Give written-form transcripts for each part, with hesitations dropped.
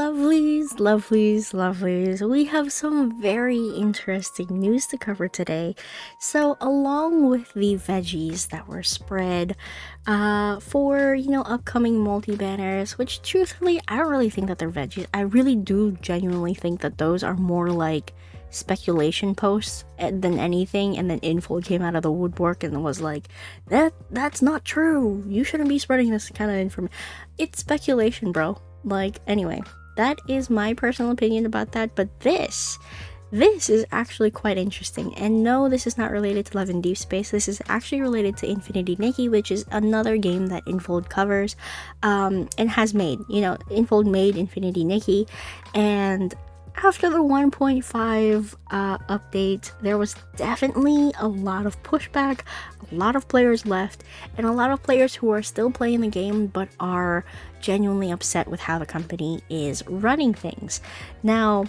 Lovelies, lovelies, lovelies. We have some very interesting news to cover today. So, along with the veggies that were spread for, upcoming multi-banners, which truthfully, I don't really think that they're veggies. I really do genuinely think that those are more like speculation posts than anything, and then INFOLD came out of the woodwork and was like, that's not true, you shouldn't be spreading this kind of information. It's speculation, bro. Like, anyway, that is my personal opinion about that, but this is actually quite interesting. And no, this is not related to Love and Deep Space. This is actually related to Infinity Nikki, which is another game that INFOLD covers and has made. INFOLD made Infinity Nikki, and after the 1.5 update, there was definitely a lot of pushback, a lot of players left, and a lot of players who are still playing the game but are genuinely upset with how the company is running things. Now,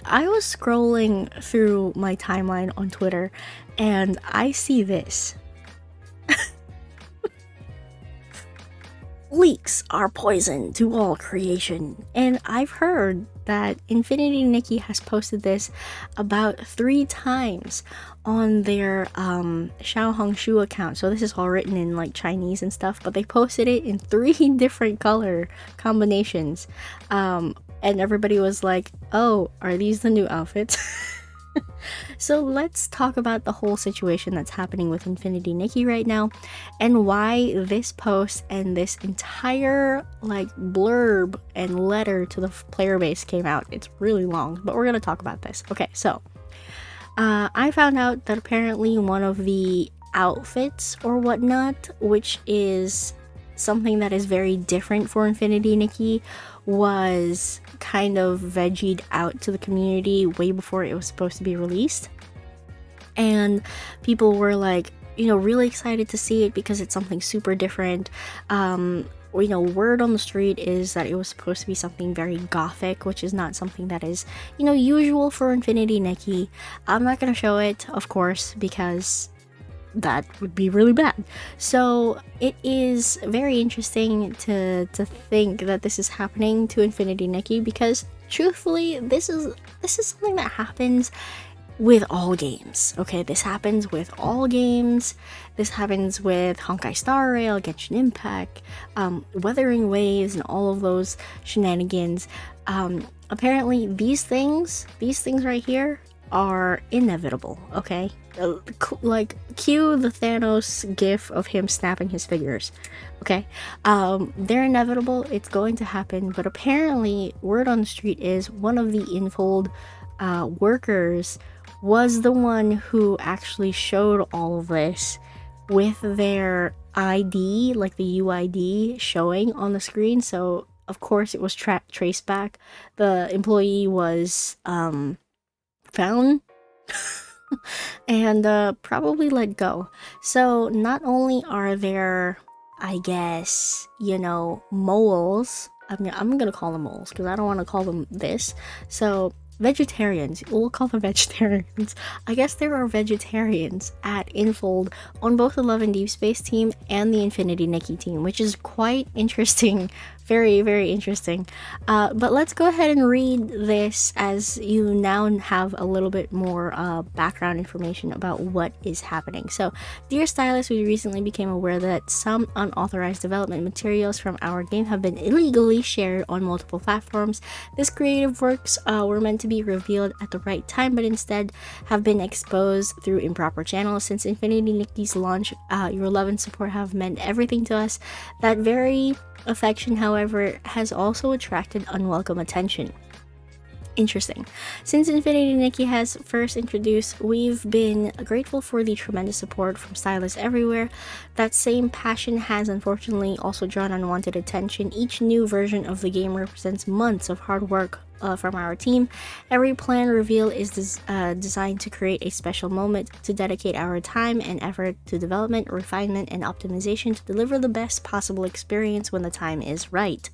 I was scrolling through my timeline on Twitter, and I see this. Leaks are poison to all creation. And I've heard that Infinity Nikki has posted this about 3 times on their Xiaohongshu account. So this is all written in like Chinese and stuff, but they posted it in 3 different color combinations. And everybody was like, oh, are these the new outfits? So let's talk about the whole situation that's happening with Infinity Nikki right now, and why this post and this entire like blurb and letter to the player base came out. It's really long, but we're gonna talk about this. Okay, so I found out that apparently one of the outfits or whatnot, which is something that is very different for Infinity Nikki, was kind of vegged out to the community way before it was supposed to be released. And people were like, really excited to see it because it's something super different. Word on the street is that it was supposed to be something very gothic, which is not something that is, usual for Infinity Nikki. I'm not gonna show it, of course, because that would be really bad. So it is very interesting to think that this is happening to Infinity Nikki, because truthfully, this is something that happens with all games. Okay, this happens with all games. This happens with Honkai Star Rail, Genshin Impact, Weathering Waves, and all of those shenanigans. Apparently these things right here are inevitable. Okay, like cue the Thanos gif of him snapping his fingers. Okay, they're inevitable. It's going to happen. But apparently, word on the street is one of the INFOLD workers was the one who actually showed all of this with their ID, like the UID showing on the screen. So of course it was traced back. The employee was found and probably let go. So not only are there, I guess, moles. I'm gonna call them moles because I don't want to call them this. So vegetarians, we'll call them vegetarians. I guess there are vegetarians at INFOLD on both the Love and Deep Space team and the Infinity Nikki team, which is quite interesting. Very, very interesting. But let's go ahead and read this, as you now have a little bit more background information about what is happening. So, dear stylist, we recently became aware that some unauthorized development materials from our game have been illegally shared on multiple platforms. These creative works were meant to be revealed at the right time, but instead have been exposed through improper channels. Since Infinity Nikki's launch, your love and support have meant everything to us. That very affection, however, has also attracted unwelcome attention. Interesting. Since Infinity Nikki has first introduced, we've been grateful for the tremendous support from stylists everywhere. That same passion has unfortunately also drawn unwanted attention. Each new version of the game represents months of hard work from our team. Every planned reveal is designed to create a special moment, to dedicate our time and effort to development, refinement, and optimization to deliver the best possible experience when the time is right.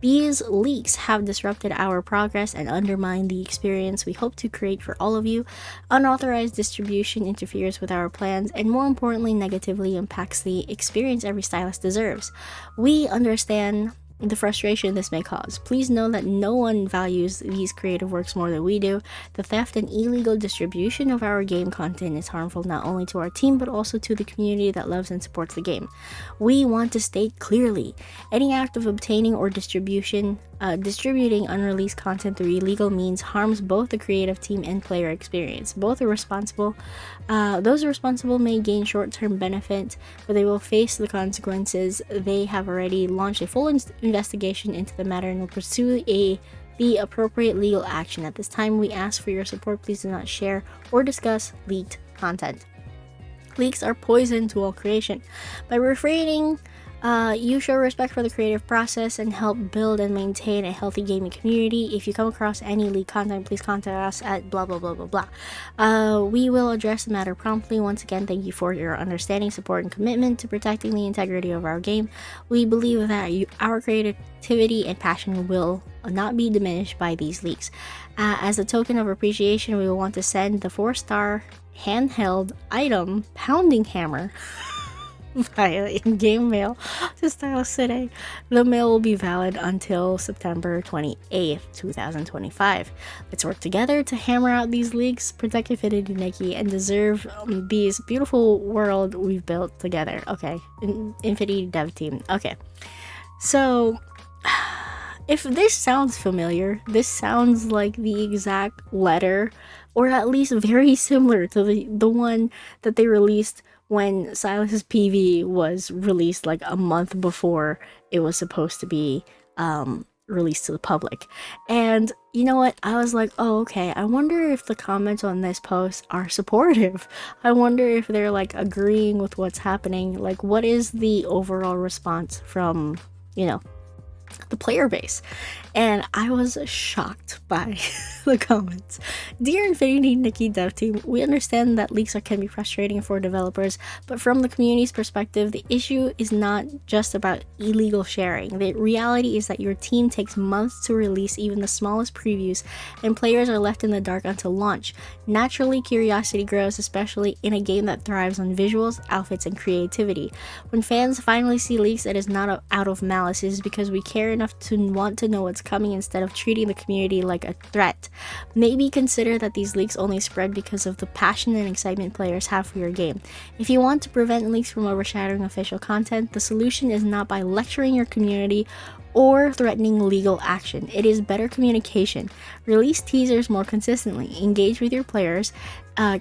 These leaks have disrupted our progress and undermined the experience we hope to create for all of you. Unauthorized distribution interferes with our plans and, more importantly, negatively impacts the experience every stylist deserves. We understand the frustration this may cause. Please know that no one values these creative works more than we do. The theft and illegal distribution of our game content is harmful not only to our team but also to the community that loves and supports the game. We want to state clearly, any act of obtaining or distributing unreleased content through illegal means harms both the creative team and player experience. Both are responsible. Those responsible may gain short-term benefit, but they will face the consequences. They have already launched a full investigation into the matter and will pursue the appropriate legal action. At this time, we ask for your support. Please do not share or discuss leaked content. Leaks are poison to all creation. By refraining, you show respect for the creative process and help build and maintain a healthy gaming community. If you come across any leaked content, please contact us at blah blah blah blah blah. We will address the matter promptly. Once again, thank you for your understanding, support, and commitment to protecting the integrity of our game. We believe that our creativity and passion will not be diminished by these leaks. As a token of appreciation, we will want to send the 4-star handheld item pounding hammer via in-game mail to Style City. The mail will be valid until September 28th, 2025. Let's work together to hammer out these leaks, protect Infinity Nikki, and deserve this beautiful world we've built together. Okay, Infinity Dev Team. Okay, so if this sounds familiar, this sounds like the exact letter, or at least very similar to the one that they released when Silas's PV was released like a month before it was supposed to be released to the public. And you know what? I was like, oh, okay, I wonder if the comments on this post are supportive. I wonder if they're like agreeing with what's happening. Like, what is the overall response from, you know, the player base? And I was shocked by the comments. Dear Infinity Nikki dev team, we understand that leaks can be frustrating for developers, but from the community's perspective, the issue is not just about illegal sharing. The reality is that your team takes months to release even the smallest previews, and players are left in the dark until launch. Naturally, curiosity grows, especially in a game that thrives on visuals, outfits, and creativity. When fans finally see leaks, it is not out of malice, it is because we care enough to want to know what's coming instead of treating the community like a threat. Maybe consider that these leaks only spread because of the passion and excitement players have for your game. If you want to prevent leaks from overshadowing official content, the solution is not by lecturing your community or threatening legal action. It is better communication. Release teasers more consistently. Engage with your players.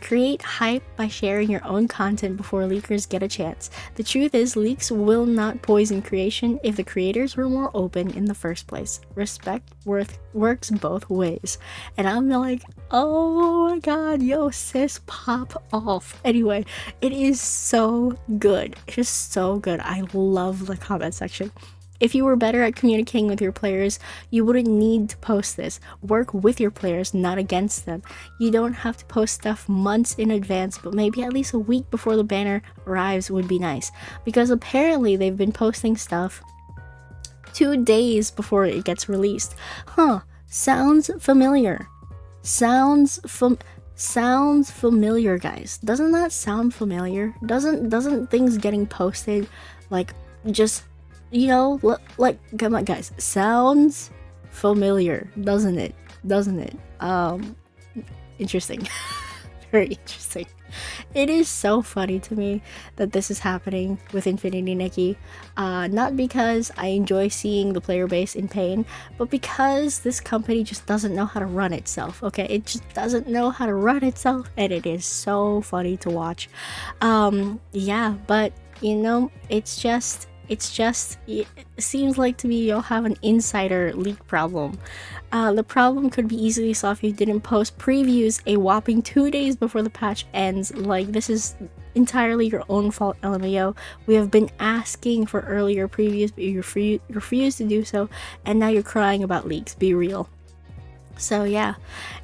Create hype by sharing your own content before leakers get a chance. The truth is, leaks will not poison creation if the creators were more open in the first place. Respect works both ways. And I'm like, oh my god, yo sis, pop off. Anyway, it is so good. It is so good. I love the comment section. If you were better at communicating with your players, you wouldn't need to post this. Work with your players, not against them. You don't have to post stuff months in advance, but maybe at least a week before the banner arrives would be nice. Because apparently they've been posting stuff 2 days before it gets released. Huh, sounds familiar. Sounds familiar, guys. Doesn't that sound familiar? Doesn't things getting posted like just, you know, like, come on guys, sounds familiar, doesn't it? Interesting. Very interesting. It is so funny to me that this is happening with Infinity Nikki, not because I enjoy seeing the player base in pain, but because this company just doesn't know how to run itself. Okay, it just doesn't know how to run itself, and it is so funny to watch. Yeah, but you know, it seems like to me you'll have an insider leak problem. The problem could be easily solved if you didn't post previews a whopping 2 days before the patch ends. Like, this is entirely your own fault, LMAO. We have been asking for earlier previews, but you refuse to do so, and now you're crying about leaks. Be real. So yeah,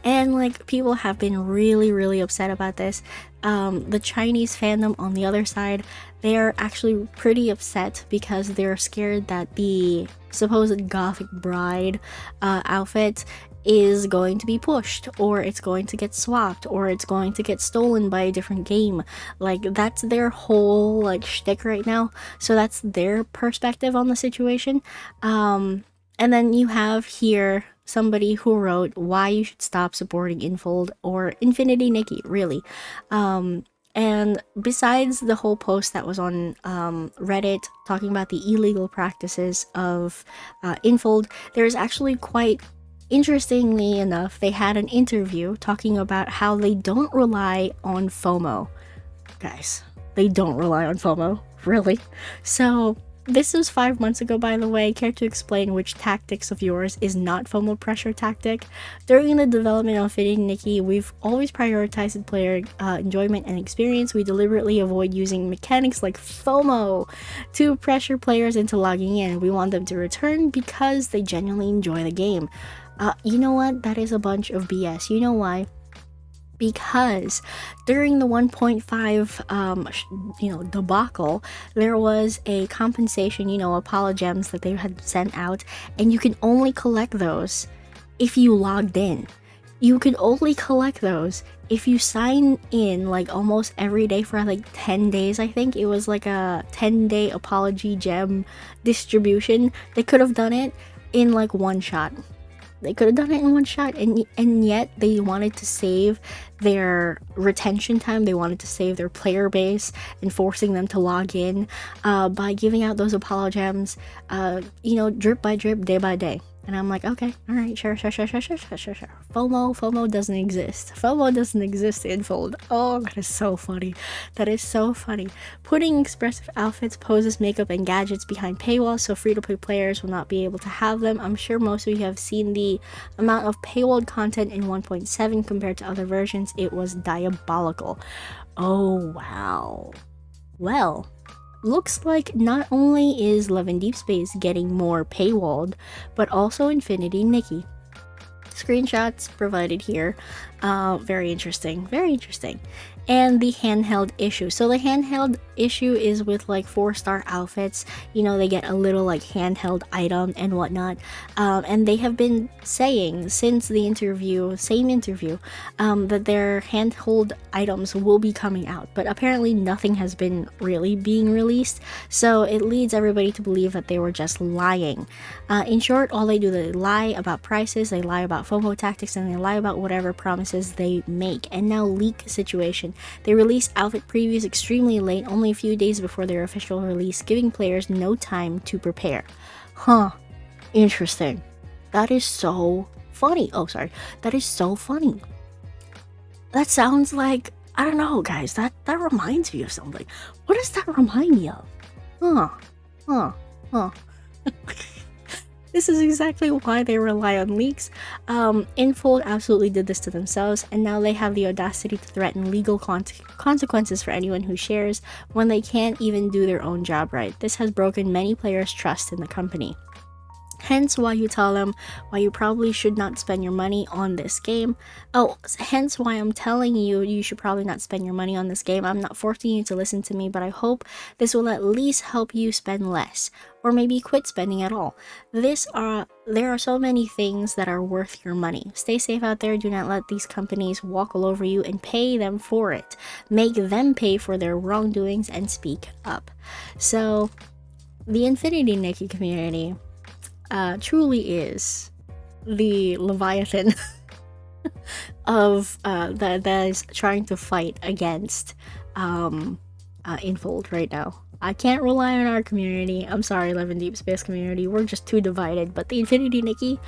and like people have been really upset about this. The Chinese fandom on the other side, they're actually pretty upset because they're scared that the supposed gothic bride outfit is going to be pushed, or it's going to get swapped, or it's going to get stolen by a different game. Like that's their whole like shtick right now. So that's their perspective on the situation. And then you have here somebody who wrote why you should stop supporting INFOLD or Infinity Nikki, really. And besides the whole post that was on Reddit talking about the illegal practices of INFOLD, there's actually quite interestingly enough, they had an interview talking about how they don't rely on FOMO. Guys, they don't rely on FOMO, really. So this was 5 months ago, by the way. Care to explain which tactics of yours is not FOMO pressure tactic? During the development of Infinity Nikki, we've always prioritized player enjoyment and experience. We deliberately avoid using mechanics like FOMO to pressure players into logging in. We want them to return because they genuinely enjoy the game. You know what? That is a bunch of BS. You know why? Because during the 1.5 debacle, there was a compensation, apologems that they had sent out, and you can only collect those if you logged in. You could only collect those if you sign in like almost every day for like 10 days. I think it was like a 10-day apology gem distribution. They could have done it in like one shot. They could have done it in one shot, and yet they wanted to save their retention time. They wanted to save their player base and forcing them to log in by giving out those apologems, drip by drip, day by day. And I'm like, okay, all right, sure. FOMO doesn't exist. FOMO doesn't exist in INFOLD. Oh, that is so funny. That is so funny. Putting expressive outfits, poses, makeup, and gadgets behind paywalls so free-to-play players will not be able to have them. I'm sure most of you have seen the amount of paywalled content in 1.7 compared to other versions. It was diabolical. Oh, wow. Well, looks like not only is Love in Deep Space getting more paywalled, but also Infinity Nikki. Screenshots provided here. Very interesting. And the handheld issue. So the handheld issue is with like 4-star outfits. They get a little like handheld item and whatnot. And they have been saying since the same interview, that their handheld items will be coming out. But apparently nothing has been really being released. So it leads everybody to believe that they were just lying. In short, all they do, they lie about prices, they lie about FOMO tactics, and they lie about whatever promises they make. And now leak situation. They released outfit previews extremely late, only a few days before their official release, giving players no time to prepare. Interesting. That is so funny. That is so funny. That sounds like, I don't know, guys, that reminds me of something. What does that remind me of? This is exactly why they rely on leaks. INFOLD absolutely did this to themselves, and now they have the audacity to threaten legal consequences for anyone who shares when they can't even do their own job right. This has broken many players' trust in the company. Hence why you tell them why you probably should not spend your money on this game. Hence why I'm telling you you should probably not spend your money on this game. I'm not forcing you to listen to me, but I hope this will at least help you spend less, or maybe quit spending at all. There are so many things that are worth your money. Stay safe out there. Do not let these companies walk all over you and pay them for it. Make them pay for their wrongdoings and speak up. So the Infinity Nikki community truly is the Leviathan of that is trying to fight against INFOLD right now. I can't rely on our community. I'm sorry, Love in Deep Space community. We're just too divided. But the Infinity Nikki,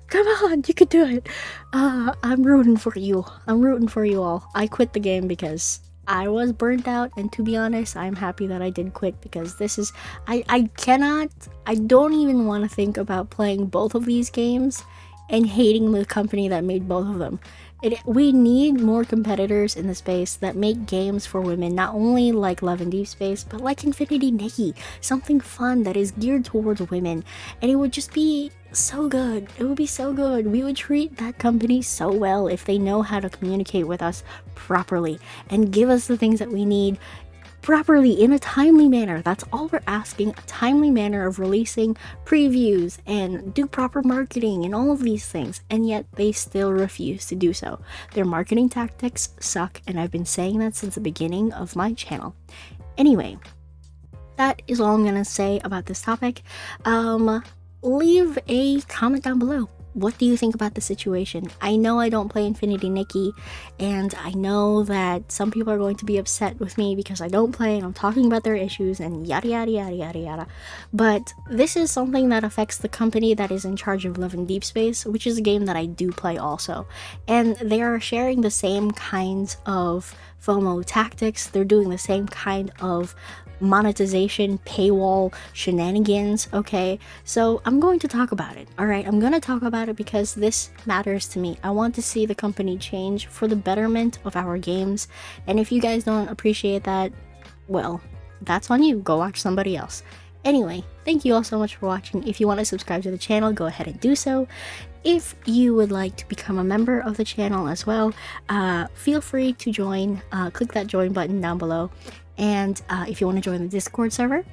come on, you can do it. I'm rooting for you. I'm rooting for you all. I quit the game because I was burnt out, and to be honest, I'm happy that I did quit, because this is I don't even want to think about playing both of these games and hating the company that made both of them. We need more competitors in the space that make games for women, not only like Love and Deep Space, but like Infinity Nikki, something fun that is geared towards women. And it would just be so good. It would be so good. We would treat that company so well if they know how to communicate with us properly and give us the things that we need properly in a timely manner. That's all we're asking, a timely manner of releasing previews and do proper marketing and all of these things, and yet they still refuse to do so. Their marketing tactics suck, and I've been saying that since the beginning of my channel. Anyway, that is all I'm gonna say about this topic. Leave a comment down below. What do you think about the situation? I know I don't play Infinity Nikki, and I know that some people are going to be upset with me because I don't play and I'm talking about their issues and yada yada yada yada yada. But this is something that affects the company that is in charge of Love and Deep Space, which is a game that I do play also. And they are sharing the same kinds of FOMO tactics. They're doing the same kind of monetization, paywall, shenanigans, okay? So I'm going to talk about it, all right? I'm going to talk about it because this matters to me. I want to see the company change for the betterment of our games, and if you guys don't appreciate that, well, that's on you. Go watch somebody else. Anyway, thank you all so much for watching. If you want to subscribe to the channel, go ahead and do so. If you would like to become a member of the channel as well, feel free to join. Click that join button down below. And if you want to join the Discord server,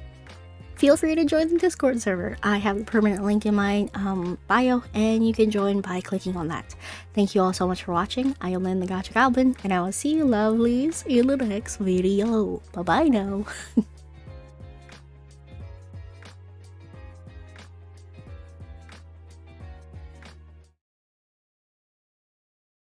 feel free to join the Discord server. I have the permanent link in my bio, and you can join by clicking on that. Thank you all so much for watching. I am Lynn the Gacha Goblin, and I will see you lovelies in the next video. Bye bye now.